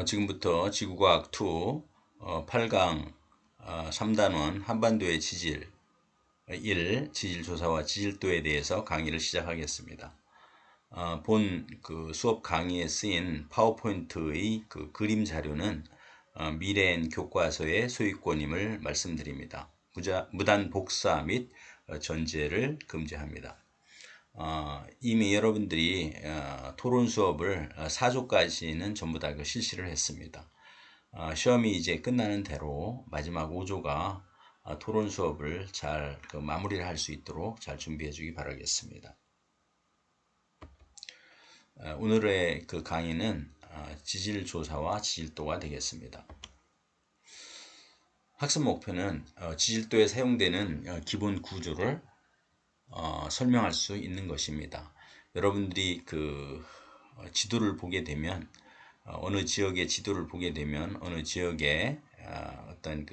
지금부터 지구과학 2 8강 3단원 한반도의 지질 1 지질조사와 지질도에 대해서 강의를 시작하겠습니다. 본 수업 강의에 쓰인 파워포인트의 그림 자료는 미래엔 교과서의 소유권임을 말씀드립니다. 무단 복사 및 전제를 금지합니다. 이미 여러분들이 토론 수업을 4조까지는 전부 다 실시를 했습니다. 시험이 이제 끝나는 대로 마지막 5조가 토론 수업을 잘 마무리를 할 수 있도록 잘 준비해 주기 바라겠습니다. 오늘의 강의는 지질 조사와 지질도가 되겠습니다. 학습 목표는 지질도에 사용되는 기본 구조를 설명할 수 있는 것입니다. 여러분들이 지도를 보게 되면 어느 지역의 지도를 보게 되면 어느 지역에 어떤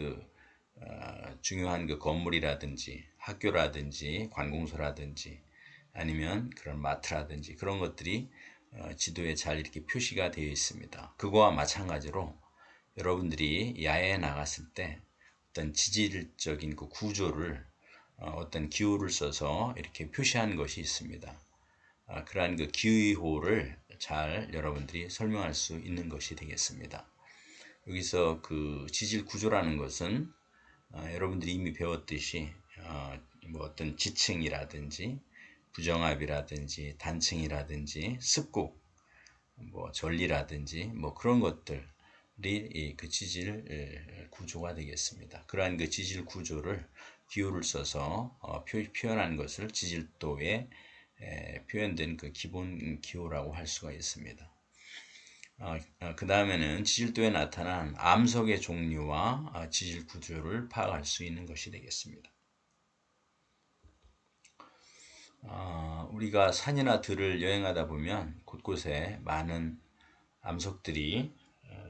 중요한 건물이라든지 학교라든지 관공서라든지 아니면 그런 마트라든지 그런 것들이 지도에 잘 이렇게 표시가 되어 있습니다. 그거와 마찬가지로 여러분들이 야외에 나갔을 때 어떤 지질적인 구조를 어떤 기호를 써서 이렇게 표시한 것이 있습니다. 그러한 기호를 잘 여러분들이 설명할 수 있는 것이 되겠습니다. 여기서 지질 구조라는 것은 여러분들이 이미 배웠듯이 뭐 어떤 지층이라든지 부정압이라든지 단층이라든지 습곡, 뭐 전리라든지 뭐 그런 것들이 지질 구조가 되겠습니다. 그러한 지질 구조를 기호를 써서 표현한 것을 지질도에 표현된 기본 기호라고 할 수가 있습니다. 그 다음에는 지질도에 나타난 암석의 종류와 지질 구조를 파악할 수 있는 것이 되겠습니다. 우리가 산이나 들을 여행하다 보면 곳곳에 많은 암석들이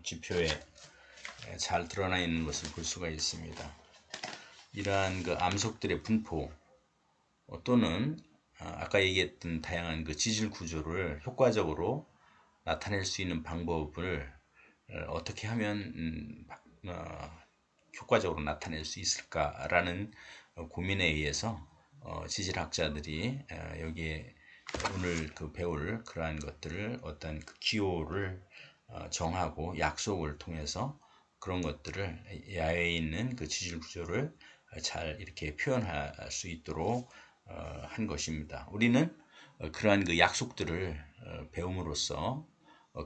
지표에 잘 드러나 있는 것을 볼 수가 있습니다. 이러한 암석들의 분포 또는 아까 얘기했던 다양한 지질 구조를 효과적으로 나타낼 수 있는 방법을 어떻게 하면 효과적으로 나타낼 수 있을까라는 고민에 의해서 지질학자들이 여기에 오늘 배울 그러한 것들을 어떤 기호를 정하고 약속을 통해서 그런 것들을 야외에 있는 지질 구조를 잘 이렇게 표현할 수 있도록 한 것입니다. 우리는 그러한 약속들을 배움으로써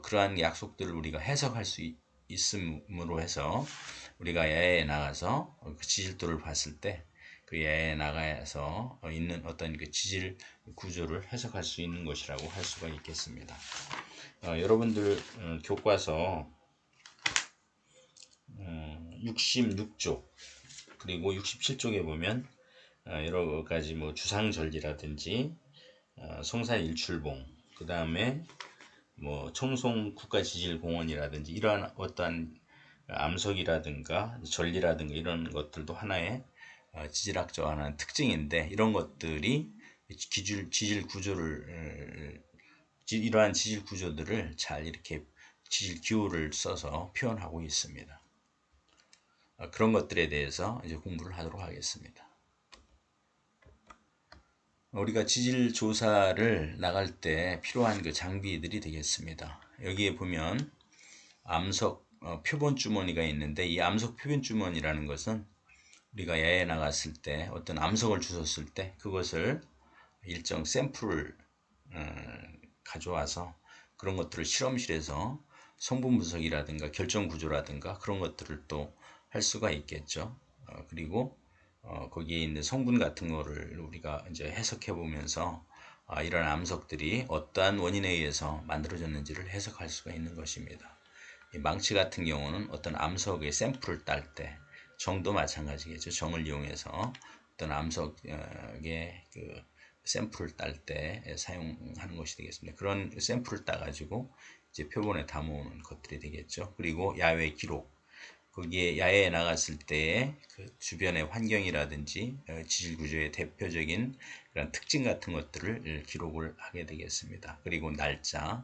그러한 약속들을 우리가 해석할 수 있음으로 해서 우리가 야외에 나가서 지질도를 봤을 때 야외에 나가서 있는 어떤 지질 구조를 해석할 수 있는 것이라고 할 수가 있겠습니다. 여러분들 교과서 66쪽 그리고 67쪽에 보면 여러 가지 뭐 주상절리라든지 성산일출봉 그 다음에 뭐 청송 국가지질공원이라든지 이러한 어떠한 암석이라든가 전리라든가 이런 것들도 하나의 지질학적 하나의 특징인데 이런 것들이 지질 구조를 이러한 지질 구조들을 잘 이렇게 지질 기호를 써서 표현하고 있습니다. 그런 것들에 대해서 이제 공부를 하도록 하겠습니다. 우리가 지질 조사를 나갈 때 필요한 장비들이 되겠습니다. 여기에 보면 암석 표본 주머니가 있는데 이 암석 표본 주머니라는 것은 우리가 야외에 나갔을 때 어떤 암석을 주웠을 때 그것을 일정 샘플을 가져와서 그런 것들을 실험실에서 성분 분석이라든가 결정 구조라든가 그런 것들을 또 할 수가 있겠죠. 그리고 거기에 있는 성분 같은 거를 우리가 이제 해석해 보면서 이런 암석들이 어떠한 원인에 의해서 만들어졌는지를 해석할 수가 있는 것입니다. 이 망치 같은 경우는 어떤 암석의 샘플을 딸 때 정도 마찬가지겠죠. 정을 이용해서 어떤 암석의 샘플을 딸 때 사용하는 것이 되겠습니다. 그런 샘플을 따가지고 이제 표본에 담아오는 것들이 되겠죠. 그리고 야외 기록. 거기에 야외에 나갔을 때의 주변의 환경이라든지 지질 구조의 대표적인 그런 특징 같은 것들을 기록을 하게 되겠습니다. 그리고 날짜,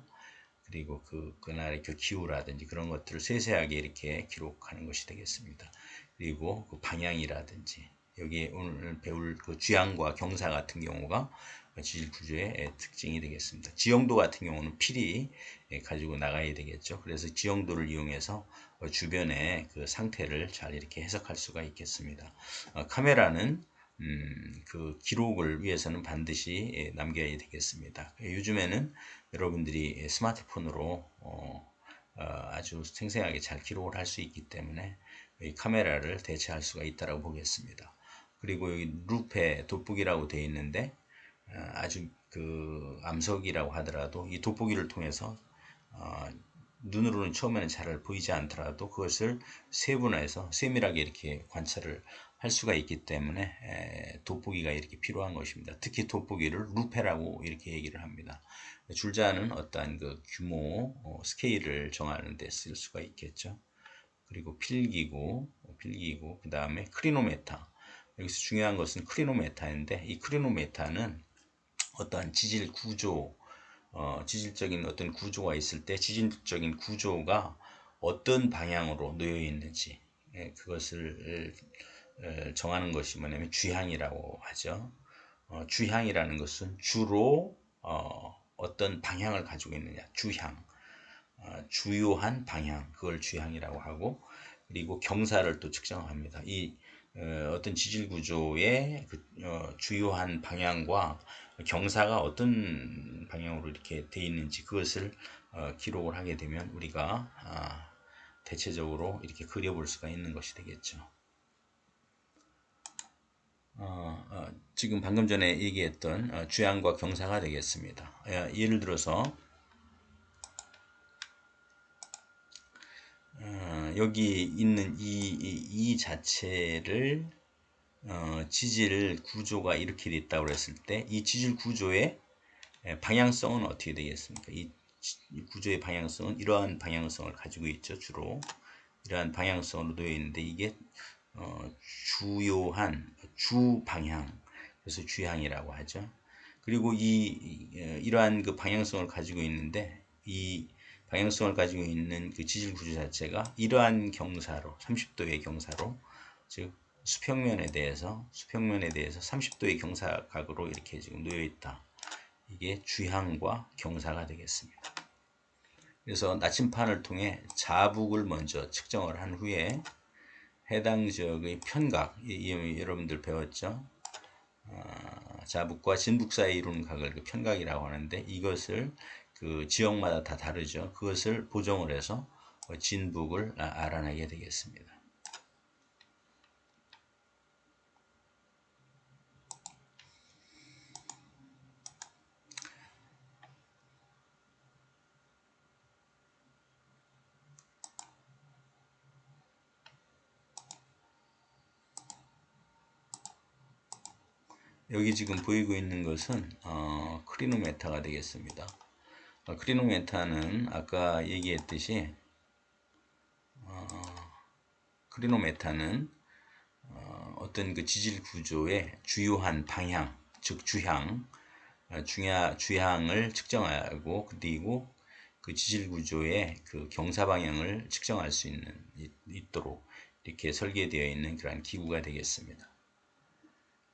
그리고 그날의 그 기후라든지 그런 것들을 세세하게 이렇게 기록하는 것이 되겠습니다. 그리고 그 방향이라든지 여기에 오늘 배울 그 주향과 경사 같은 경우가 지질 구조의 특징이 되겠습니다. 지형도 같은 경우는 필히 가지고 나가야 되겠죠. 그래서 지형도를 이용해서 주변의 그 상태를 잘 이렇게 해석할 수가 있겠습니다. 카메라는 그 기록을 위해서는 반드시 남겨야 되겠습니다. 요즘에는 여러분들이 스마트폰으로 아주 생생하게 잘 기록을 할 수 있기 때문에 이 카메라를 대체할 수가 있다고 보겠습니다. 그리고 여기 루페 돋보기라고 되어 있는데 아주 그 암석이라고 하더라도 이 돋보기를 통해서 눈으로는 처음에는 잘 보이지 않더라도 그것을 세분화해서 세밀하게 이렇게 관찰을 할 수가 있기 때문에 돋보기가 이렇게 필요한 것입니다. 특히 돋보기를 루페라고 이렇게 얘기를 합니다. 줄자는 어떠한 그 규모, 스케일을 정하는 데 쓸 수가 있겠죠. 그리고 필기구, 그 다음에 크리노메타. 여기서 중요한 것은 크리노메타인데 이 크리노메타는 어떠한 지질 구조, 지질적인 어떤 구조가 있을 때 지질적인 구조가 어떤 방향으로 놓여 있는지 그것을 정하는 것이 뭐냐면 주향이라고 하죠. 주향이라는 것은 주로 어떤 방향을 가지고 있느냐, 주향, 주요한 방향, 그걸 주향이라고 하고, 그리고 경사를 또 측정합니다. 이 어떤 지질 구조의 그, 주요한 방향과 경사가 어떤 방향으로 이렇게 돼 있는지 그것을 기록을 하게 되면 우리가 대체적으로 이렇게 그려볼 수가 있는 것이 되겠죠. 지금 방금 전에 얘기했던 주향과 경사가 되겠습니다. 예를 들어서 여기 있는 이 자체를 지질 구조가 이렇게 됐다고 그랬을 때 이 지질 구조의 방향성은 어떻게 되겠습니까? 이 구조의 방향성은 이러한 방향성을 가지고 있죠. 주로 이러한 방향성으로 놓여 있는데 이게 주요한 주방향, 그래서 주향이라고 하죠. 그리고 이러한 그 방향성을 가지고 있는데 이 방향성을 가지고 있는 그 지질 구조 자체가 이러한 경사로 30도의 경사로, 즉 수평면에 대해서 30도의 경사각으로 이렇게 지금 놓여 있다. 이게 주향과 경사가 되겠습니다. 그래서 나침판을 통해 자북을 먼저 측정을 한 후에 해당 지역의 편각, 여러분들 배웠죠? 자북과 진북 사이에 이루는 각을 그 편각이라고 하는데 이것을 그 지역마다 다 다르죠. 그것을 보정을 해서 진북을 알아내게 되겠습니다. 여기 지금 보이고 있는 것은 크리노메타가 되겠습니다. 크리노메타는 아까 얘기했듯이 크리노메타는 어떤 그 지질 구조의 주요한 방향, 즉 주향을 측정하고 그리고 그 지질 구조의 그 경사 방향을 측정할 수 있도록 이렇게 설계되어 있는 그러한 기구가 되겠습니다.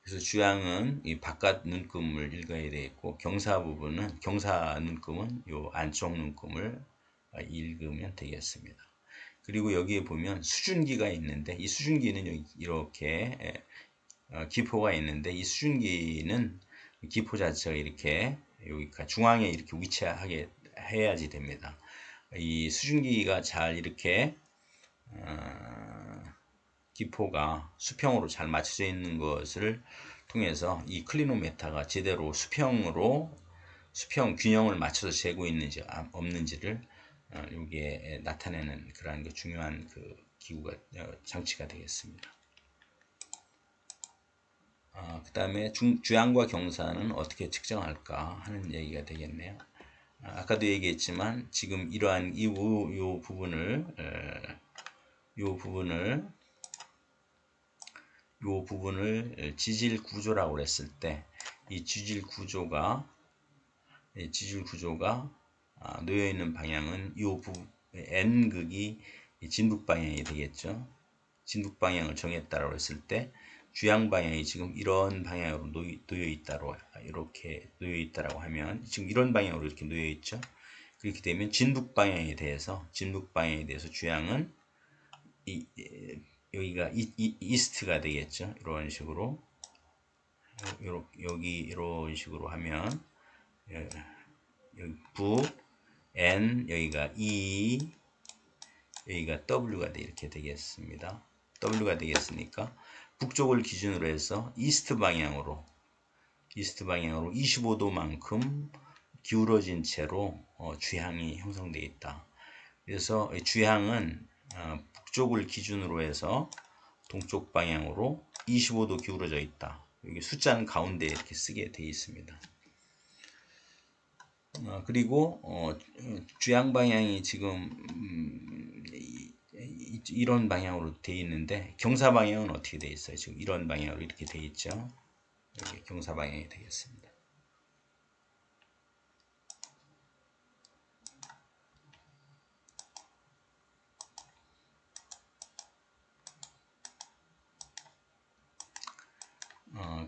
그래서 주향은 이 바깥 눈금을 읽어야 되겠고 경사 눈금은 요 안쪽 눈금을 읽으면 되겠습니다. 그리고 여기에 보면 수준기가 있는데 이 수준기는 여기 이렇게 기포가 있는데 이 수준기는 기포 자체가 이렇게 여기 중앙에 이렇게 위치하게 해야지 됩니다. 이 수준기가 잘 이렇게 기포가 수평으로 잘 맞춰져 있는 것을 통해서 이 클리노메타가 제대로 수평 균형을 맞춰서 재고 있는지 없는지를 여기에 나타내는 그러한 그 중요한 그 기구가 장치가 되겠습니다. 그 다음에 주향과 경사는 어떻게 측정할까 하는 얘기가 되겠네요. 아까도 얘기했지만 지금 이러한 요 부분을 지질 구조라고 했을 때 이 지질 구조가 놓여 있는 방향은 N극이 진북 방향이 되겠죠. 진북 방향을 정했다라고 했을 때 주양 방향이 지금 이런 방향으로 놓여 있다로 이렇게 놓여 있다라고 하면 지금 이런 방향으로 이렇게 놓여 있죠. 그렇게 되면 진북 방향에 대해서 주양은 여기가 이스트가 되겠죠. 이런 식으로 여기 이런 식으로 하면 여기 북 N 여기가 E 여기가 W가 이렇게 되겠습니다. W가 되겠으니까 북쪽을 기준으로 해서 이스트 방향으로 25도만큼 기울어진 채로 주향이 형성되어 있다. 그래서 주향은 북쪽을 기준으로 해서 동쪽 방향으로 25도 기울어져 있다. 여기 숫자는 가운데 이렇게 쓰게 되어 있습니다. 그리고 주양 방향이 지금 이런 방향으로 되어 있는데 경사 방향은 어떻게 되어 있어요? 지금 이런 방향으로 이렇게 되어 있죠. 여기 경사 방향이 되겠습니다.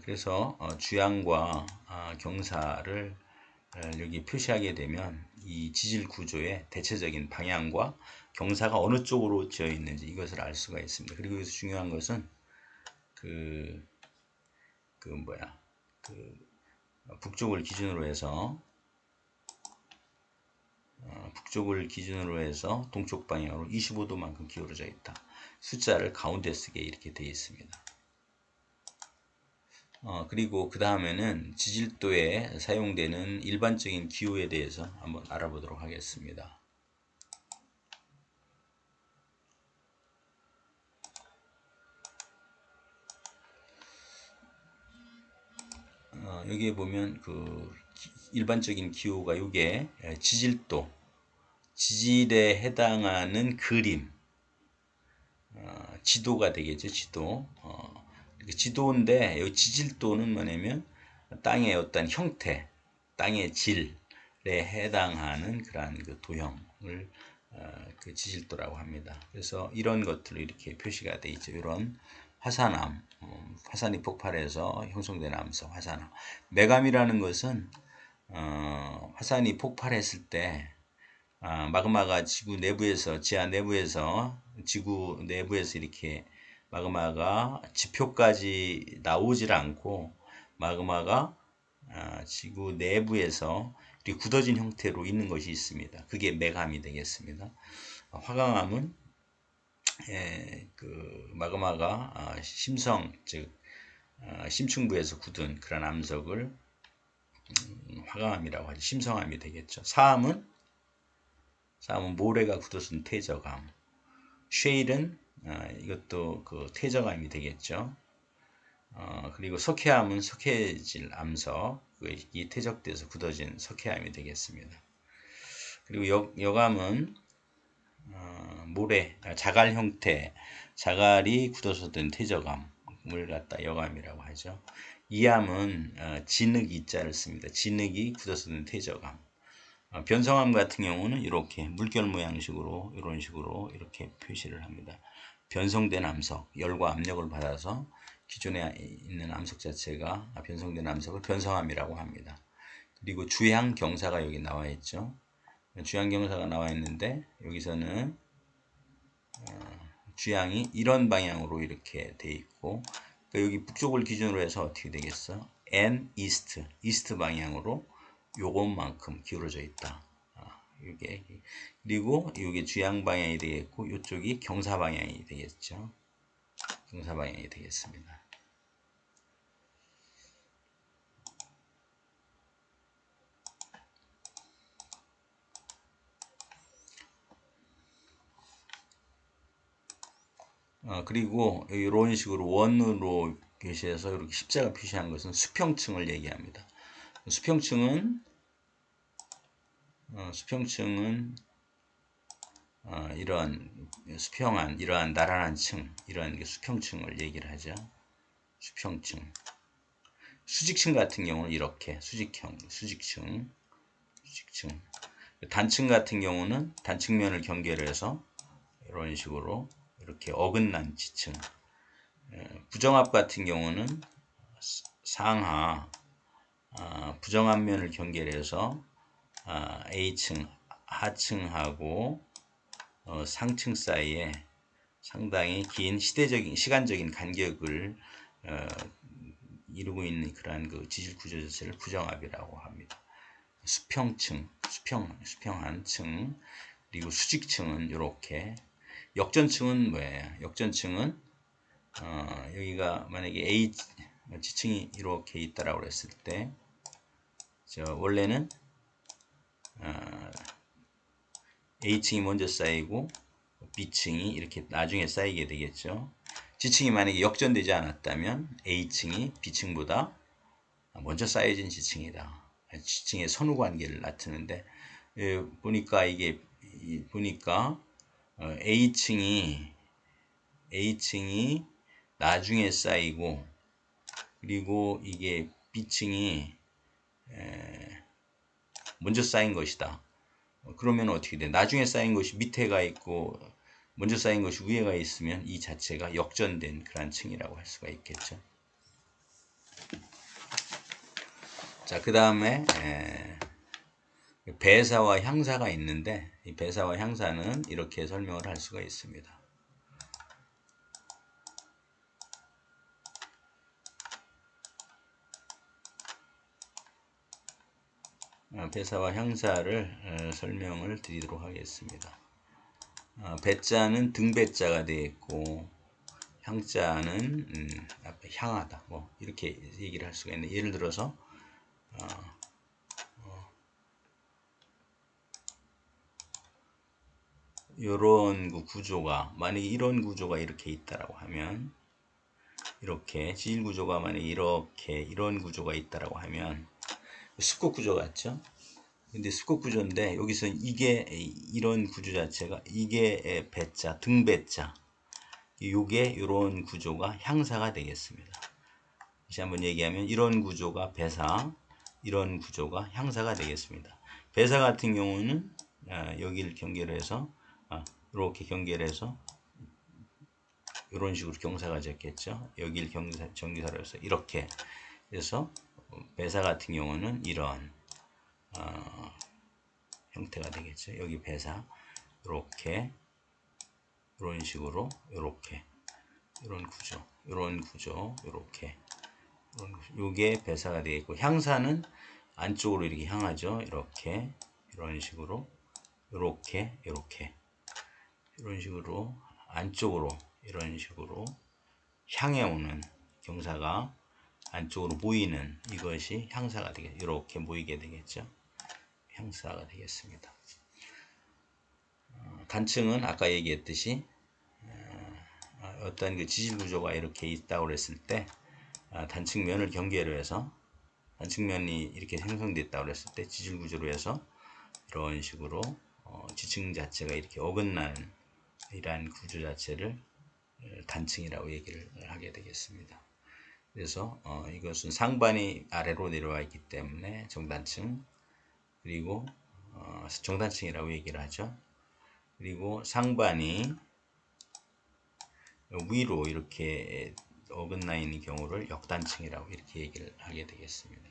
그래서 주양과 경사를 여기 표시하게 되면 이 지질 구조의 대체적인 방향과 경사가 어느 쪽으로 지어 있는지 이것을 알 수가 있습니다. 그리고 여기서 중요한 것은 북쪽을 기준으로 해서 동쪽 방향으로 25도만큼 기울어져 있다. 숫자를 가운데 쓰게 이렇게 되어 있습니다. 그리고 그 다음에는 지질도에 사용되는 일반적인 기호에 대해서 한번 알아보도록 하겠습니다. 여기에 보면 일반적인 기호가 이게 지질도, 지질에 해당하는 그림, 지도가 되겠죠. 지도인데 여기 지질도는 뭐냐면 땅의 어떤 형태, 땅의 질에 해당하는 그러한 도형을 지질도라고 합니다. 그래서 이런 것들로 이렇게 표시가 되어 있죠. 이런 화산암, 화산이 폭발해서 형성된 암석, 화산암. 메감이라는 것은 화산이 폭발했을 때 마그마가 지하 내부에서 지구 내부에서 이렇게 마그마가 지표까지 나오질 않고 마그마가 지구 내부에서 이렇게 굳어진 형태로 있는 것이 있습니다. 그게 메감이 되겠습니다. 화강암은 마그마가 심성 즉 심층부에서 굳은 그런 암석을 화강암이라고 하죠. 심성암이 되겠죠. 사암은 모래가 굳어진 퇴적암. 쉐일은 이것도 퇴적암이 되겠죠. 그리고 석회암은 석회질 암석, 이 퇴적돼서 굳어진 석회암이 되겠습니다. 그리고 여감은 모래, 자갈 형태, 자갈이 굳어서 된 퇴적암을 갖다 여감이라고 하죠. 이암은 진흙 이자를 씁니다. 진흙이 굳어서 된 퇴적암. 변성암 같은 경우는 이렇게 물결 모양식으로 이런 식으로 이렇게 표시를 합니다. 변성된 암석, 열과 압력을 받아서 기존에 있는 암석 자체가 변성된 암석을 변성암이라고 합니다. 그리고 주양 경사가 여기 나와 있죠. 주양 경사가 나와 있는데 여기서는 주양이 이런 방향으로 이렇게 돼 있고 여기 북쪽을 기준으로 해서 어떻게 되겠어? N 이스트 방향으로 요것만큼 기울어져 있다. 그리고 이게 주양 방향이 되겠고 이쪽이 경사 방향이 되겠죠. 경사 방향이 되겠습니다. 그리고 이런 식으로 원으로 표시해서 이렇게 십자가 표시한 것은 수평층을 얘기합니다. 수평층은 이런 수평한 이러한 나란한 층 이러한 수평층을 얘기를 하죠. 수평층. 수직층 같은 경우는 이렇게 수직층. 단층 같은 경우는 단층면을 경계를 해서 이런 식으로 이렇게 어긋난 지층. 부정합 같은 경우는 상하 부정합면을 경계를 해서 A층 하층하고 상층 사이에 상당히 긴 시간적인 간격을 이루고 있는 그러한 그 지질 구조 자체를 부정합이라고 합니다. 수평한 층, 그리고 수직층은 이렇게. 역전층은 뭐예요? 역전층은 여기가 만약에 A 지층이 이렇게 있다라고 했을 때, 원래는 A층이 먼저 쌓이고 B층이 이렇게 나중에 쌓이게 되겠죠. 지층이 만약에 역전되지 않았다면 A층이 B층보다 먼저 쌓여진 지층이다. 지층의 선후관계를 나타내는데, 보니까 A층이 나중에 쌓이고, 그리고 이게 B층이 먼저 쌓인 것이다. 그러면 어떻게 돼? 나중에 쌓인 것이 밑에가 있고 먼저 쌓인 것이 위에가 있으면 이 자체가 역전된 그런 층이라고 할 수가 있겠죠. 자, 그 다음에 배사와 향사가 있는데, 이 배사와 향사는 이렇게 설명을 할 수가 있습니다. 배사와 향사를 설명을 드리도록 하겠습니다. 배자는 등배자가 되어 있고, 향자는 앞에 향하다, 뭐 이렇게 얘기를 할 수가 있는데, 예를 들어서 이런 구조가, 만약에 이런 구조가 이렇게 있다라고 하면, 이렇게 지질 구조가 만약에 이런 구조가 있다라고 하면 숲곡 구조 같죠? 근데 숲곡 구조인데, 여기서 이게 이런 구조 자체가 이게 배자, 등배자, 요게 이런 구조가 향사가 되겠습니다. 다시 한번 얘기하면 이런 구조가 배사, 이런 구조가 향사가 되겠습니다. 배사 같은 경우는 여기를 경계로 해서 이렇게 경계를 해서 이런 식으로 경사가 졌겠죠. 여기를 경사로 해서 이렇게 해서, 배사 같은 경우는 이런 형태가 되겠죠. 여기 배사 이렇게 이런 식으로 이렇게 이런 구조 이렇게 요게 배사가 되겠고, 향사는 안쪽으로 이렇게 향하죠. 이렇게 이런 식으로 이렇게 이런 식으로 안쪽으로 이런 식으로 향해 오는 경사가 안쪽으로 모이는 이것이 향사가 되겠죠. 이렇게 모이게 되겠죠. 향사가 되겠습니다. 단층은 아까 얘기했듯이 어떤 그 지질 구조가 이렇게 있다고 했을 때, 단층면을 경계로 해서 단층면이 이렇게 형성됐다고 했을 때 지질 구조로 해서 이런 식으로 지층 자체가 이렇게 어긋나는 이러한 구조 자체를 단층이라고 얘기를 하게 되겠습니다. 그래서 이것은 상반이 아래로 내려와 있기 때문에 정단층, 그리고 정단층이라고 얘기를 하죠. 그리고 상반이 위로 이렇게 어긋나 있는 경우를 역단층이라고 이렇게 얘기를 하게 되겠습니다.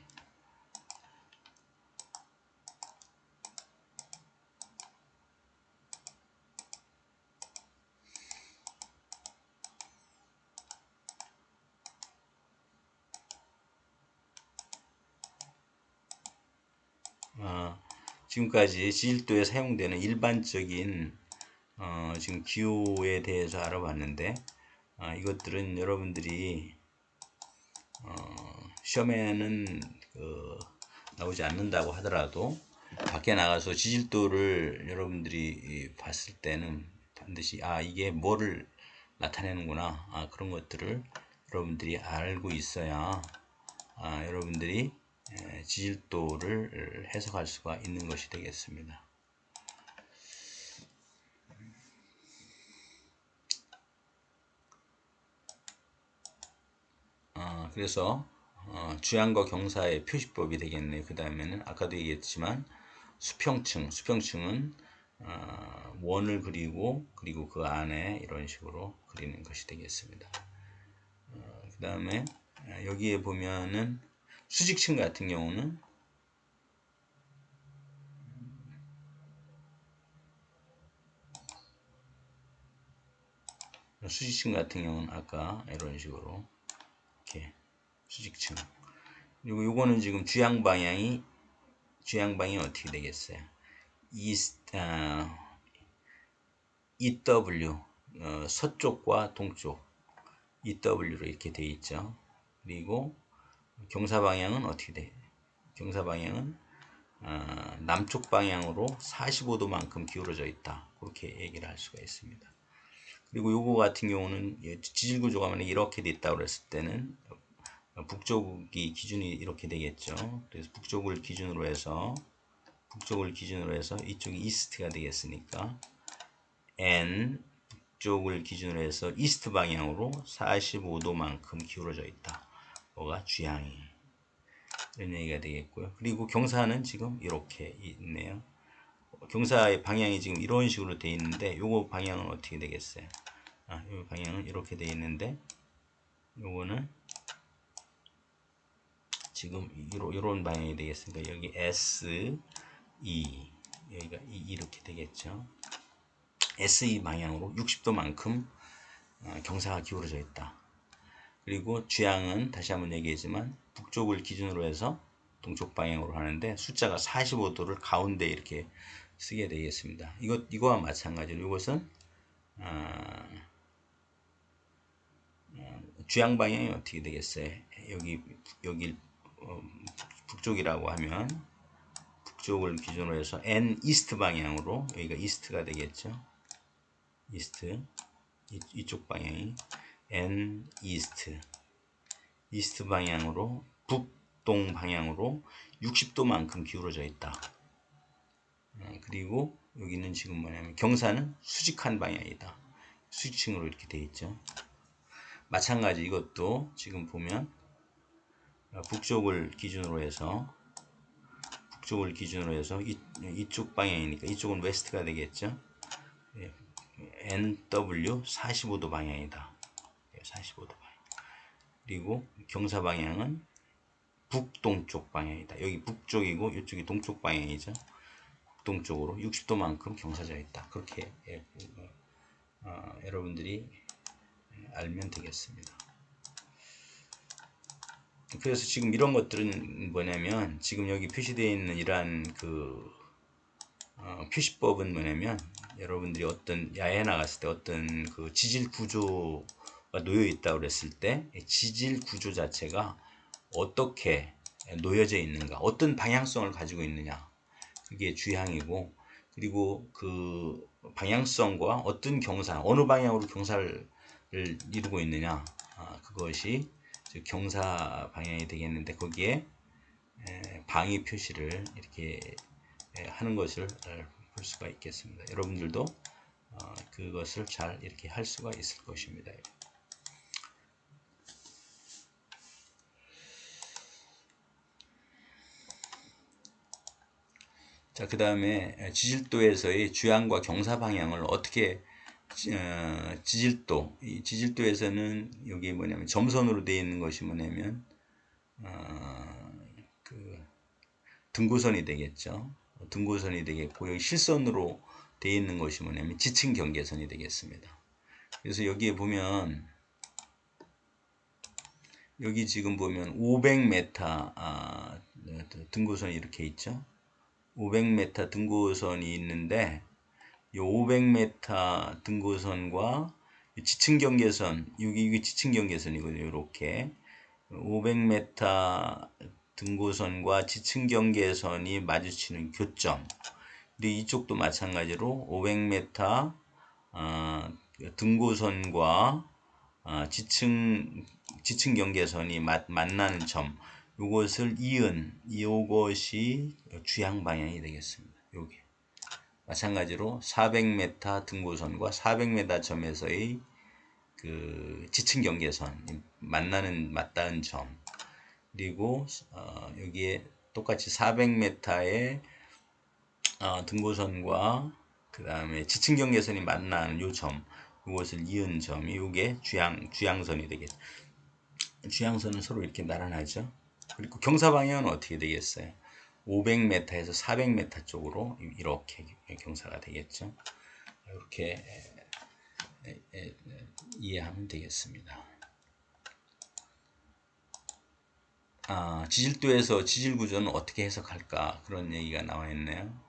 지금까지 지질도에 사용되는 일반적인 지금 기호에 대해서 알아봤는데, 이것들은 여러분들이 시험에는 나오지 않는다고 하더라도 밖에 나가서 지질도를 여러분들이 봤을 때는 반드시 이게 뭐를 나타내는구나, 그런 것들을 여러분들이 알고 있어야 여러분들이 지질도를 해석할 수가 있는 것이 되겠습니다. 그래서 주양과 경사의 표시법이 되겠네요. 그 다음에는 아까도 얘기했지만 수평층은 원을 그리고 그 안에 이런 식으로 그리는 것이 되겠습니다. 그 다음에 여기에 보면은 수직층 같은 경우는 아까 이런 식으로 이렇게 수직층. 그리고 요거는 지금 주양 방향이 어떻게 되겠어요? EW 서쪽과 동쪽 EW로 이렇게 되어 있죠. 그리고 경사 방향은 어떻게 돼? 경사 방향은 남쪽 방향으로 45도만큼 기울어져 있다. 그렇게 얘기를 할 수가 있습니다. 그리고 요거 같은 경우는 지질 구조가 만약 이렇게 돼 있다고 그랬을 때는 북쪽이 기준이 이렇게 되겠죠. 그래서 북쪽을 기준으로 해서 이쪽이 이스트가 되겠으니까 N 북쪽을 기준으로 해서 이스트 방향으로 45도만큼 기울어져 있다. 뭐가 주양이 이런 얘기가 되겠고요. 그리고 경사는 지금 이렇게 있네요. 경사의 방향이 지금 이런 식으로 되어 있는데 요거 방향은 어떻게 되겠어요? 요 방향은 이렇게 되어 있는데 요거는 지금 이런 방향이 되겠습니다. 여기 S, E 여기가 이렇게 되겠죠. SE 방향으로 60도만큼 경사가 기울어져 있다. 그리고 주양은 다시 한번 얘기했지만 북쪽을 기준으로 해서 동쪽 방향으로 하는데 숫자가 45도를 가운데 이렇게 쓰게 되겠습니다. 이거와 마찬가지로 이것은 주양 방향이 어떻게 되겠어요? 여기 북쪽이라고 하면 북쪽을 기준으로 해서 N 이스트 방향으로 여기가 이스트가 되겠죠. 이스트 이쪽 방향이 N 이스트 방향으로 북동 방향으로 60도만큼 기울어져 있다. 그리고 여기는 지금 뭐냐면 경사는 수직한 방향이다. 수직층으로 이렇게 되어 있죠. 마찬가지 이것도 지금 보면 북쪽을 기준으로 해서 이쪽 방향이니까 이쪽은 웨스트가 되겠죠. NW 45도 방향이다. 45도 방향. 그리고 경사 방향은 북동쪽 방향이다. 여기 북쪽이고 이쪽이 동쪽 방향이죠. 북동쪽으로 60도만큼 경사져 있다. 그렇게 여러분들이 알면 되겠습니다. 그래서 지금 이런 것들은 뭐냐면 지금 여기 표시되어 있는 이러한 표시법은 뭐냐면 여러분들이 어떤 야외에 나갔을 때 어떤 그 지질 구조가 놓여 있다고 그랬을 때 지질 구조 자체가 어떻게 놓여져 있는가, 어떤 방향성을 가지고 있느냐, 그게 주향이고, 그리고 그 방향성과 어떤 경사, 어느 방향으로 경사를 이루고 있느냐, 그것이 경사 방향이 되겠는데 거기에 방위 표시를 이렇게 하는 것을 볼 수가 있겠습니다. 여러분들도 그것을 잘 이렇게 할 수가 있을 것입니다. 자, 그 다음에 지질도에서의 주양과 경사 방향을 어떻게 이 지질도에서는 여기 뭐냐면 점선으로 되어 있는 것이 뭐냐면 그 등고선이 되겠죠. 등고선이 되겠고 여기 실선으로 되어 있는 것이 뭐냐면 지층 경계선이 되겠습니다. 그래서 여기에 보면 여기 지금 보면 500m 등고선이 이렇게 있죠. 500m 등고선이 있는데 이 500m 등고선과 지층 경계선, 이게 지층 경계선이거든요. 이렇게 500m 등고선과 지층 경계선이 마주치는 교점. 근데 이쪽도 마찬가지로 500m 등고선과 지층 경계선이 만나는 점, 이것을 이은 이것이 주양 방향이 되겠습니다. 여기 마찬가지로 400m 등고선과 400m 점에서의 그 지층 경계선 맞닿은 점, 그리고 여기에 똑같이 400m의 등고선과 그 다음에 지층 경계선이 만나는 요 점, 이것을 이은 점이 요게 주양선이 되겠죠. 주양선은 서로 이렇게 나란하죠. 그리고 경사 방향은 어떻게 되겠어요? 500m에서 400m 쪽으로 이렇게 경사가 되겠죠. 이렇게 이해하면 되겠습니다. 지질도에서 지질 구조는 어떻게 해석할까? 그런 얘기가 나와 있네요.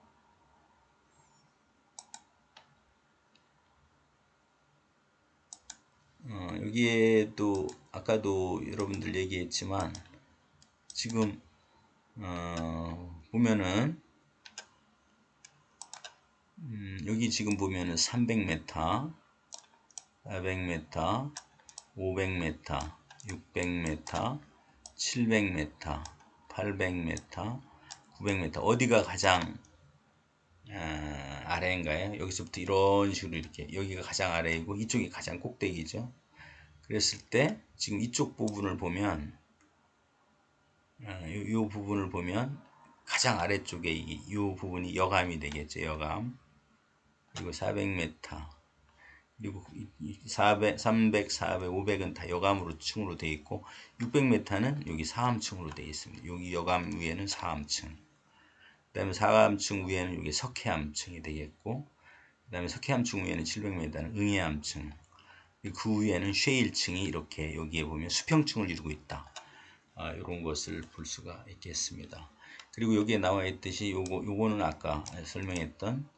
여기에 또 아까도 여러분들 얘기했지만 지금 보면은 여기 지금 보면은 300m, 400m, 500m, 600m, 700m, 800m, 900m 어디가 가장 아래인가요? 여기서부터 이런 식으로 이렇게 여기가 가장 아래이고 이쪽이 가장 꼭대기죠. 그랬을 때 지금 이쪽 부분을 보면 이 부분을 보면 가장 아래쪽에 이 부분이 여감이 되겠죠. 여감. 그리고 400m 그리고 400, 300, 400, 500은 다 여감으로 층으로 되어 있고 600m는 여기 사암층으로 되어 있습니다. 여기 여감 위에는 사암층, 그 다음에 사암층 위에는 여기 석회암층이 되겠고 그 다음에 석회암층 위에는 700m는 응해암층, 그 위에는 쉐일층이 이렇게 여기에 보면 수평층을 이루고 있다. 이런 것을 볼 수가 있겠습니다. 그리고 여기에 나와 있듯이 요거는 아까 설명했던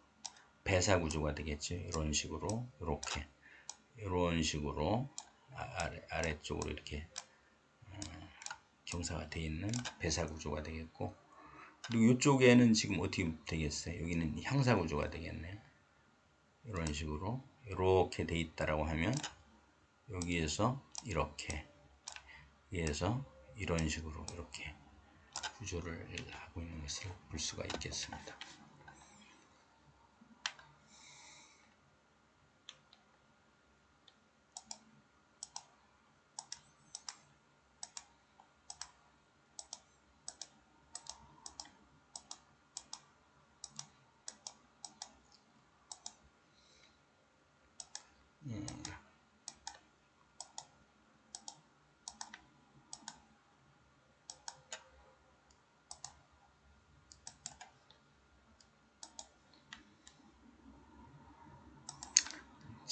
배사 구조가 되겠죠. 이런 식으로 이런 식으로 아래쪽으로 이렇게 경사가 되어 있는 배사 구조가 되겠고, 그리고 이쪽에는 지금 어떻게 되겠어요? 여기는 향사 구조가 되겠네요. 이런 식으로 이렇게 되어 있다라고 하면 여기에서 이렇게 여기에서 이런 식으로 이렇게 구조를 하고 있는 것을 볼 수가 있겠습니다.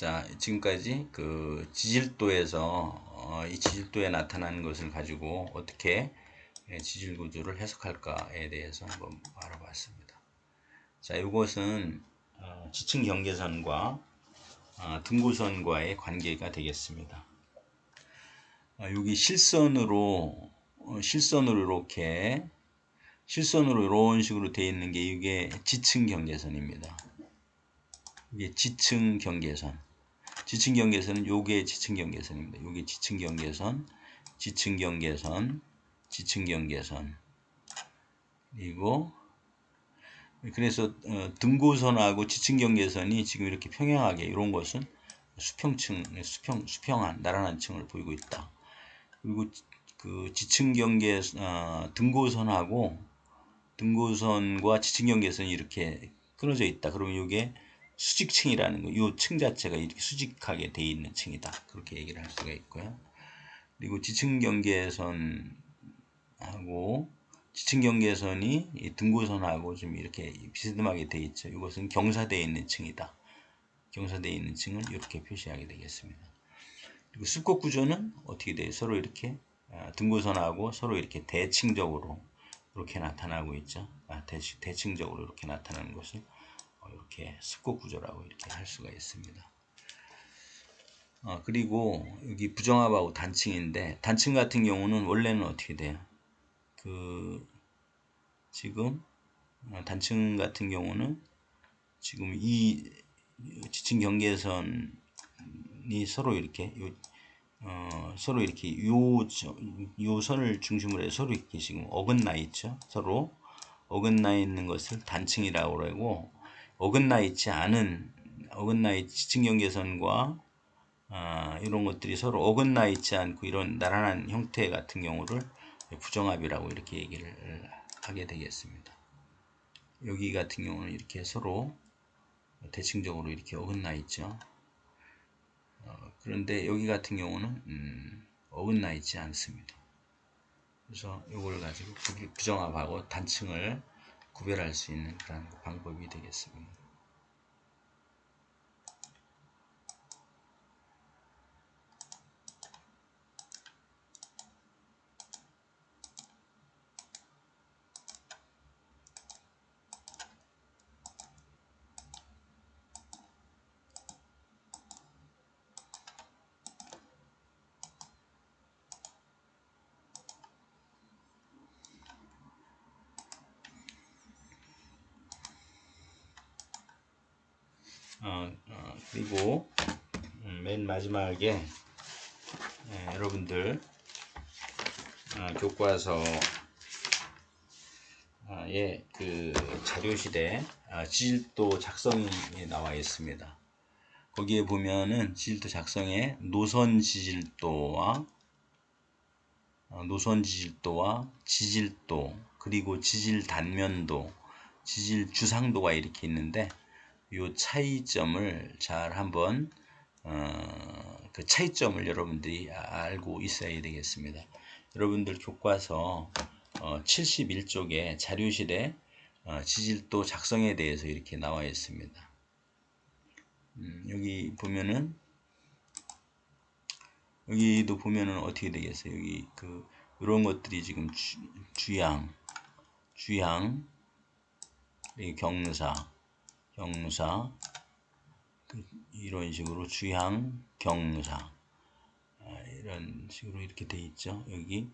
자, 지금까지 그 지질도에서 이 지질도에 나타나는 것을 가지고 어떻게 지질 구조를 해석할까에 대해서 한번 알아봤습니다. 자, 이것은 지층 경계선과 등고선과의 관계가 되겠습니다. 여기 실선으로 이렇게 실선으로 이런 식으로 되어 있는 게 이게 지층 경계선입니다. 이게 지층 경계선. 지층 경계선은 요게 지층 경계선입니다. 요게 지층 경계선, 지층 경계선, 지층 경계선. 그리고 그래서 등고선하고 지층 경계선이 지금 이렇게 평행하게 이런 것은 수평한 나란한 층을 보이고 있다. 그리고 그 지층 경계 등고선과 지층 경계선이 이렇게 끊어져 있다. 그러면 이게 수직층이라는 거, 이 층 자체가 이렇게 수직하게 되어 있는 층이다. 그렇게 얘기를 할 수가 있고요. 그리고 지층 경계선하고 지층 경계선이 이 등고선하고 좀 이렇게 비스듬하게 되어 있죠. 이것은 경사되어 있는 층이다. 경사되어 있는 층은 이렇게 표시하게 되겠습니다. 그리고 습곡 구조는 어떻게 돼요? 서로 이렇게 등고선하고 서로 이렇게 대칭적으로 이렇게 나타나고 있죠. 대칭적으로 이렇게 나타나는 것을 이렇게 습곡 구조라고 이렇게 할 수가 있습니다. 그리고 여기 부정합하고 단층인데 단층 같은 경우는 원래는 어떻게 돼요? 지금 단층 같은 경우는 지금 이 지층 경계선이 서로 이렇게 서로 이렇게 요 선을 중심으로 해서 서로 이렇게 지금 어긋나 있죠. 서로 어긋나 있는 것을 단층이라고 하고 어긋나 있지 않은 지층 경계선과 이런 것들이 서로 어긋나 있지 않고 이런 나란한 형태 같은 경우를 부정합이라고 이렇게 얘기를 하게 되겠습니다. 여기 같은 경우는 이렇게 서로 대칭적으로 이렇게 어긋나 있죠. 그런데 여기 같은 경우는 어긋나 있지 않습니다. 그래서 이걸 가지고 부정합하고 단층을 구별할 수 있는 그런 방법이 되겠습니다. 그리고 맨 마지막에 여러분들 교과서에 그 자료실에 지질도 작성이 나와 있습니다. 거기에 보면은 지질도 작성에 노선 지질도와 지질도, 그리고 지질 단면도, 지질 주상도가 이렇게 있는데 이 차이점을 잘 한번 그 차이점을 여러분들이 알고 있어야 되겠습니다. 여러분들 교과서 71쪽에 자료실에 지질도 작성에 대해서 이렇게 나와 있습니다. 여기 보면은 여기도 보면은 어떻게 되겠어요? 여기 그 이런 것들이 지금 주양, 경사, 이런 식으로 주양, 경사 이런 식으로 이렇게 돼 있죠. 여기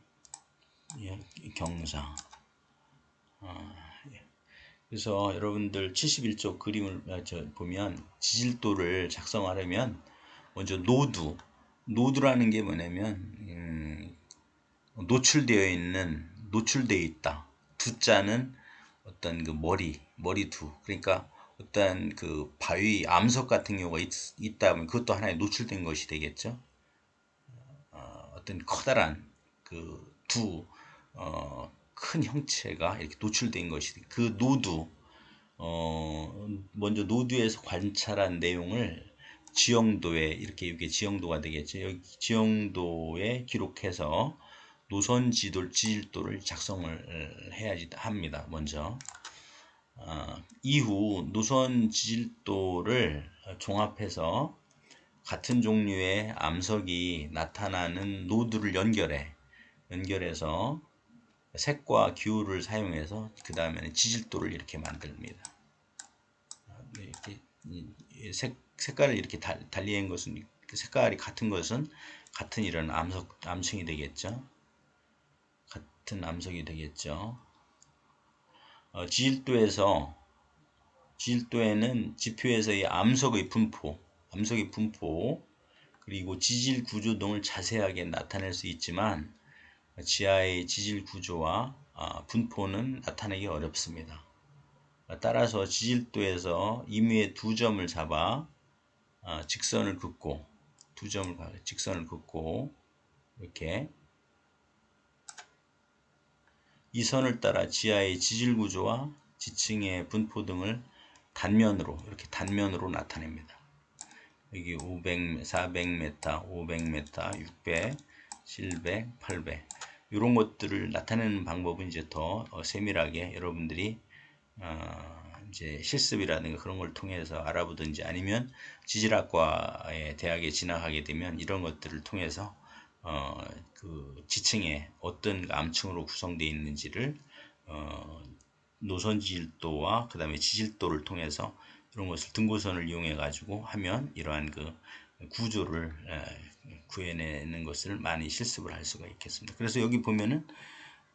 경사. 그래서 여러분들 71쪽 그림을 보면 지질도를 작성하려면 먼저 노드라는 게 뭐냐면 노출되어 있다. 두자는 어떤 그 머리두. 그러니까 어떤 그 바위 암석 같은 경우가 있다 하면 그것도 하나의 노출된 것이 되겠죠. 어떤 커다란 그 큰 형체가 이렇게 노출된 것이 그 먼저 노드에서 관찰한 내용을 지형도에 이렇게 이게 지형도가 되겠죠. 여기 지형도에 기록해서 노선 지질도를 작성을 해야지 합니다. 먼저 이후 노선 지질도를 종합해서 같은 종류의 암석이 나타나는 노드를 연결해서 색과 기호를 사용해서 그 다음에는 지질도를 이렇게 만듭니다. 이렇게 색깔을 이렇게 달리한 것은 색깔이 같은 것은 같은 이런 암성이 되겠죠. 같은 암석이 되겠죠. 지질도에는 지표에서의 암석의 분포 그리고 지질 구조 등을 자세하게 나타낼 수 있지만 지하의 지질 구조와 분포는 나타내기 어렵습니다. 따라서 지질도에서 임의의 두 점을 잡아 직선을 긋고 이렇게 이 선을 따라 지하의 지질 구조와 지층의 분포 등을 이렇게 단면으로 나타냅니다. 여기 500, 400m, 500m, 600, 700, 800 이런 것들을 나타내는 방법은 이제 더 세밀하게 여러분들이 이제 실습이라든가 그런 걸 통해서 알아보든지 아니면 지질학과의 대학에 진학하게 되면 이런 것들을 통해서 그 지층에 어떤 암층으로 구성되어 있는지를 노선 지질도와 그 다음에 지질도를 통해서 이런 것을 등고선을 이용해 가지고 하면 이러한 그 구조를 구해내는 것을 많이 실습을 할 수가 있겠습니다. 그래서 여기 보면은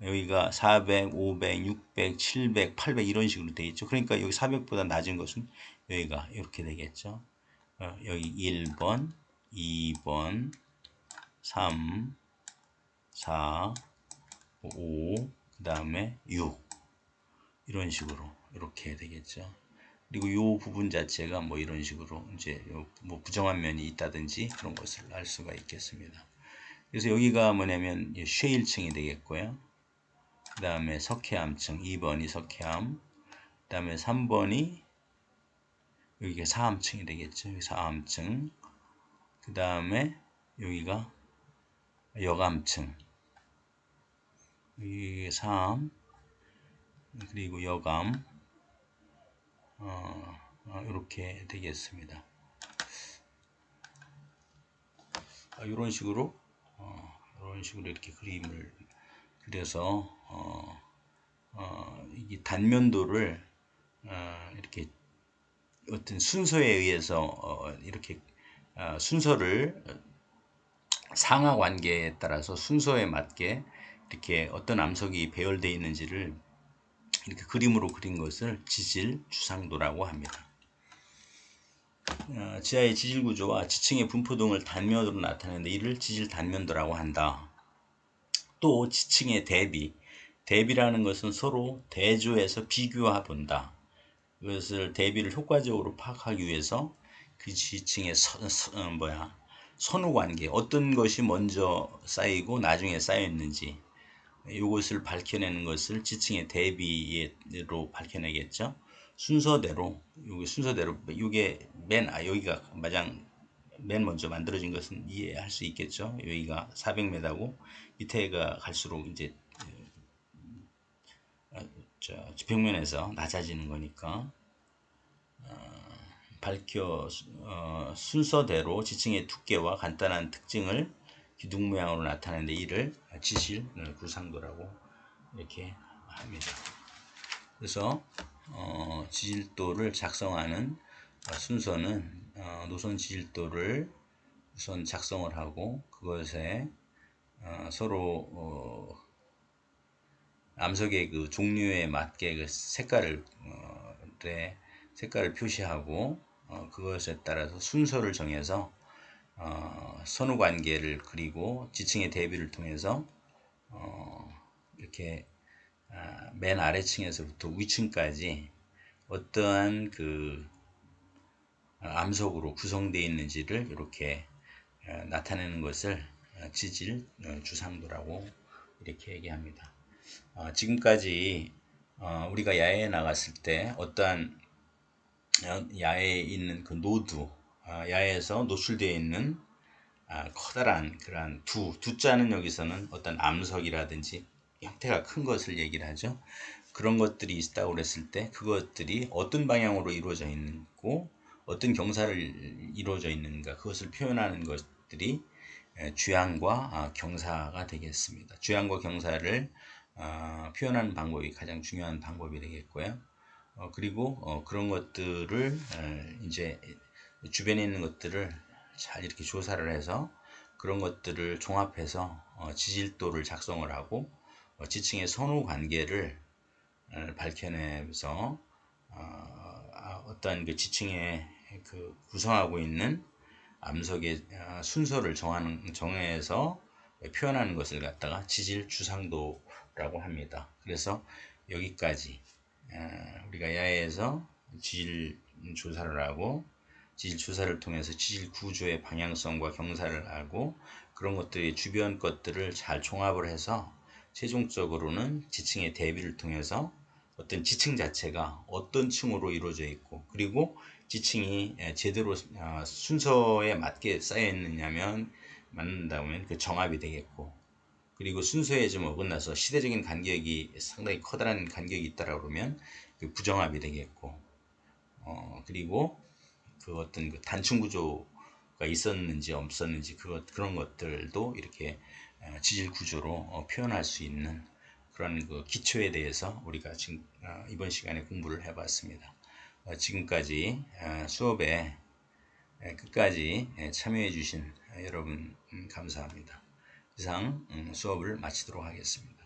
여기가 400, 500, 600, 700, 800 이런 식으로 되어 있죠. 그러니까 여기 400보다 낮은 것은 여기가 이렇게 되겠죠. 여기 1번, 2번, 3, 4, 5, 그 다음에 6 이런 식으로 이렇게 되겠죠. 그리고 이 부분 자체가 뭐 이런 식으로 이제 뭐 부정한 면이 있다든지 그런 것을 알 수가 있겠습니다. 그래서 여기가 뭐냐면 쉐일층이 되겠고요. 그 다음에 석회암층 2번이 석회암, 다음에 3번이 여기가 사암층이 되겠죠. 여기 사암층. 그 다음에 여기가 여감층. 여기 사암, 그리고 여감, 이렇게 되겠습니다. 이런 식으로 이렇게 그림을 그려서 이 단면도를 이렇게 어떤 순서에 의해서 이렇게 순서를 상하 관계에 따라서 순서에 맞게 이렇게 어떤 암석이 배열되어 있는지를 이렇게 그림으로 그린 것을 지질 주상도라고 합니다. 지하의 지질 구조와 지층의 분포 등을 단면으로 나타내는데 이를 지질 단면도라고 한다. 또 지층의 대비라는 것은 서로 대조해서 비교해 본다. 그것을 대비를 효과적으로 파악하기 위해서 그 지층의 선후 관계, 어떤 것이 먼저 쌓이고 나중에 쌓였는지 이것을 밝혀내는 것을 지층의 대비로 밝혀내겠죠. 순서대로 이게 여기가 맨 먼저 만들어진 것은 이해할 수 있겠죠. 여기가 400m고 밑에가 갈수록 이제 지평면에서 낮아지는 거니까 순서대로 지층의 두께와 간단한 특징을 기둥 모양으로 나타내는데 이를 지질 구상도라고 이렇게 합니다. 그래서 지질도를 작성하는 순서는 노선 지질도를 우선 작성을 하고 그것에 서로 암석의 그 종류에 맞게 그 색깔을 표시하고 그것에 따라서 순서를 정해서 선후 관계를 그리고 지층의 대비를 통해서 이렇게 맨 아래층에서부터 위층까지 어떠한 그 암석으로 구성되어 있는지를 이렇게 나타내는 것을 지질 주상도라고 이렇게 얘기합니다. 지금까지 우리가 야외에 나갔을 때 어떠한 야외에 있는 그 노두, 야외에서 노출되어 있는 커다란 그러한 두자는 여기서는 어떤 암석이라든지 형태가 큰 것을 얘기를 하죠. 그런 것들이 있다고 그랬을 때 그것들이 어떤 방향으로 이루어져 있고 어떤 경사를 이루어져 있는가 그것을 표현하는 것들이 주양과 경사가 되겠습니다. 주양과 경사를 표현하는 방법이 가장 중요한 방법이 되겠고요. 그리고 그런 것들을 이제 주변에 있는 것들을 잘 이렇게 조사를 해서 그런 것들을 종합해서 지질도를 작성을 하고 지층의 선후 관계를 밝혀내면서 어떤 그 지층에 그 구성하고 있는 암석의 순서를 정해서 표현하는 것을 갖다가 지질 주상도라고 합니다. 그래서 여기까지 우리가 야외에서 지질 조사를 하고 지질 조사를 통해서 지질 구조의 방향성과 경사를 알고 그런 것들의 주변 것들을 잘 종합을 해서 최종적으로는 지층의 대비를 통해서 어떤 지층 자체가 어떤 층으로 이루어져 있고 그리고 지층이 제대로 순서에 맞게 쌓여 있느냐면 맞는다면 그 정합이 되겠고 그리고 순서에 좀 어긋나서 시대적인 간격이 상당히 커다란 간격이 있다라 그러면 그 부정합이 되겠고 그리고 그 어떤 그 단층 구조가 있었는지 없었는지 그런 것들도 이렇게 지질 구조로 표현할 수 있는 그런 그 기초에 대해서 우리가 지금 이번 시간에 공부를 해봤습니다. 지금까지 수업에 끝까지 참여해 주신 여러분 감사합니다. 이상 수업을 마치도록 하겠습니다.